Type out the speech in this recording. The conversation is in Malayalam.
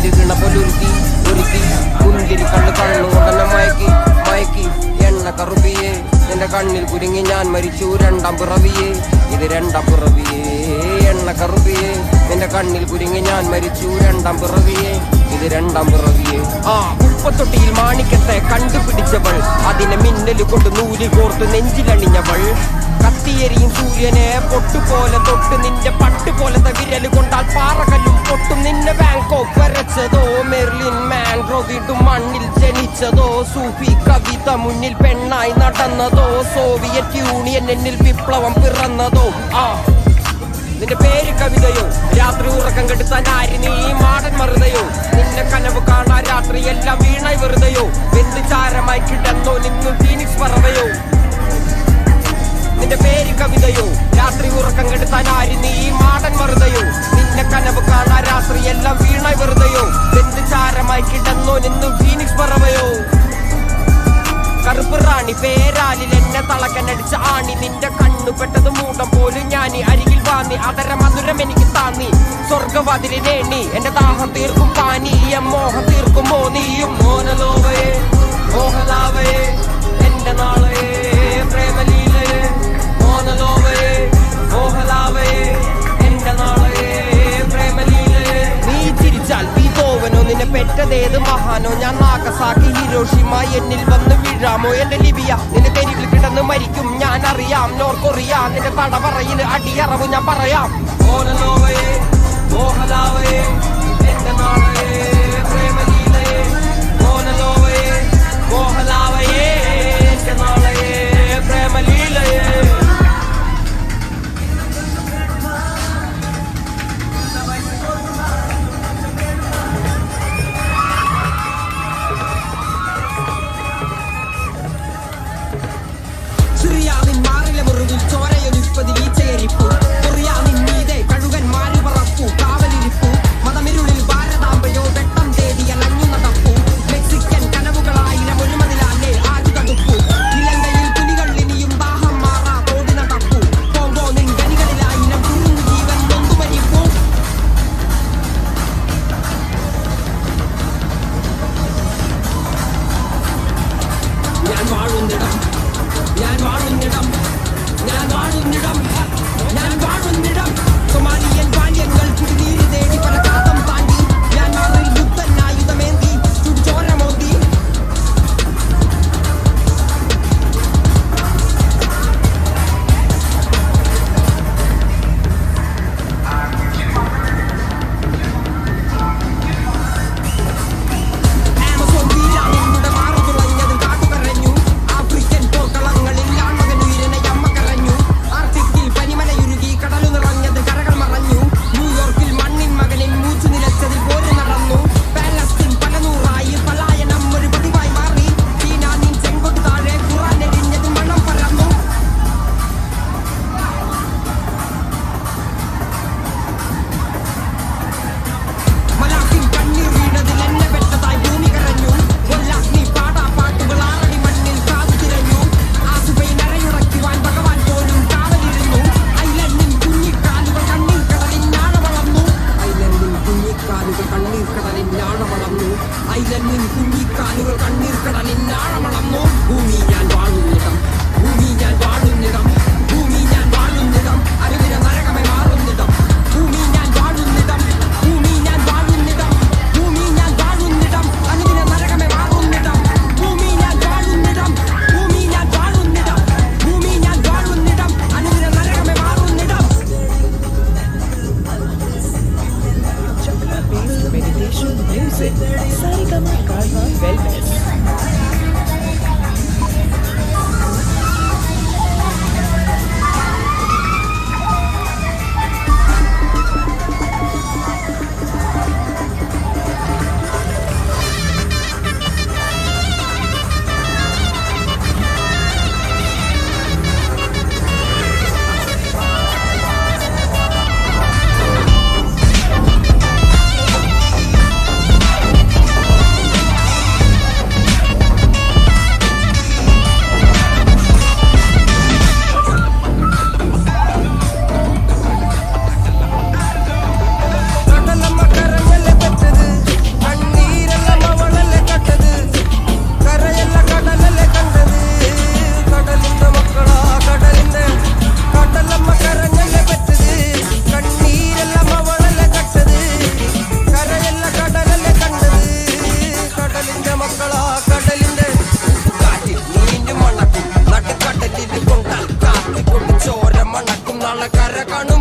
ഉരുകണ പോലൊരുത്തി മുന്തിരി കണ്ണുകൊണ്ടെന്നെ മയക്കി എണ്ണ കറുപ്പിയേ നിന്റെ കണ്ണിൽ കുരുങ്ങി ഞാൻ മരിച്ചു രണ്ടാം പിറവിയേ ഇത് രണ്ടാം പിറവിയേ എണ്ണ കറുപ്പിയേ നിന്റെ കണ്ണിൽ കുരുങ്ങി ഞാൻ മരിച്ചു രണ്ടാം പിറവിയേ ഇത് രണ്ടാം പിറവിയേ ഉപ്പത്തൊട്ടിയിൽ മാണിക്കത്തെ കണ്ടുപിടിച്ചവൾ അതിനെ മിന്നല് കൊണ്ട് നൂല് കോർത്ത് നെഞ്ചിലണിഞ്ഞവൾ കത്തിയെരിയും സൂര്യനെ പൊട്ടുപോലെ തൊട്ട് നിന്റെ പട്ടുപോലത്തെ വിരല് കൊണ്ടാൽ പാറകല്ലും പൊട്ടും നിന്നെ ബാങ്കോക്ക് വരച്ചതോ മെർലിൻ മാൻഗ്രോ വീണ്ടും മണ്ണിൽ ജനിച്ചതോ സൂഫി കവിത മുന്നിൽ പെണ്ണായി നടന്നതോ സോവിയറ്റ് യൂണിയൻ എന്നിൽ വിപ്ലവം പിറന്നതോ നിന്റെ പേര് കവിതയോ രാത്രി ഉറക്കം കെടുത്താൻ ആര് നീ മാടൻ മറുതയോ നിന്റെ കനവ് കാണാൻ രാത്രി എല്ലാം വീണായി വെറുതെയോ എന്ത് ചാരമായി കിടന്നോ നിന്നു ഫീനിക്സ് പറവയോ നിന്റെ പേര് കവിതയോ രാത്രി ഉറക്കം കെടുത്താൻ ആര് നീ മാടൻ മറുതയോ നിന്റെ കനവ് കാണാൻ രാത്രി എല്ലാം വീണായി വെറുതെയോ എന്ത് ചാരമായി കിടന്നോ നിന്നു ഫീനിക്സ് പറവയോ കറുപ്പ് റാണി പേരാലിൽ എന്നെ തളക്കനടിച്ച ആണി നിന്റെ കണ്ണു പെട്ടത് മൂടം പോലും ഞാനി അരികിൽ വാന്നി അതര മധുരം എനിക്ക് താന്നി സ്വർഗവാതിലിനേണി എന്റെ ദാഹം തീർക്കും പാനീയം മോഹം തീർക്കുമോ നീയും മോനലോവയെ മോഹലാവയെ എന്റെ നാളയെ പ്രേമലീലയെ മോനലോവയെ മോഹലാവയെ എന്റെ നാളയെ പ്രേമലീലയെ നീ ചിരിച്ചാൽ ബീതോവനോ നിന്നെ പെറ്റതേത് മഹാനോ ഞാൻ നാഗസാക്കി ഹിരോഷിമ എന്നിൽ വന്ന് വീഴാമോ എന്റെ ലിബിയ നിന്റെ തെരുവിൽ കിടന്ന് മരിക്കും ഞാൻ അറിയാം നോർത്ത് കൊറിയ നിന്റെ തടവറയിൽ അടിയറവ് ഞാൻ പറയാം മോനലോവയെ മോഹലാവയെ എന്റെ നാളയെ പ്രേമലീലയെ മോനലോവയെ മോഹലാവയെ എന്റെ നാളയെ പ്രേമലീലയെ സിറിയാവിൻ മാറിലെ മുറിവിൽ ചോരയൊലിപ്പതിൽ ഈച്ചയരിപ്പു കൊറിയാവിൻ മീതെ കഴുകന്മാര് പറപ്പു കാവലിരിപ്പു മതമിരുളിൽ ഭാരതാംബയോ മണക്കും നാളെ കര കാണും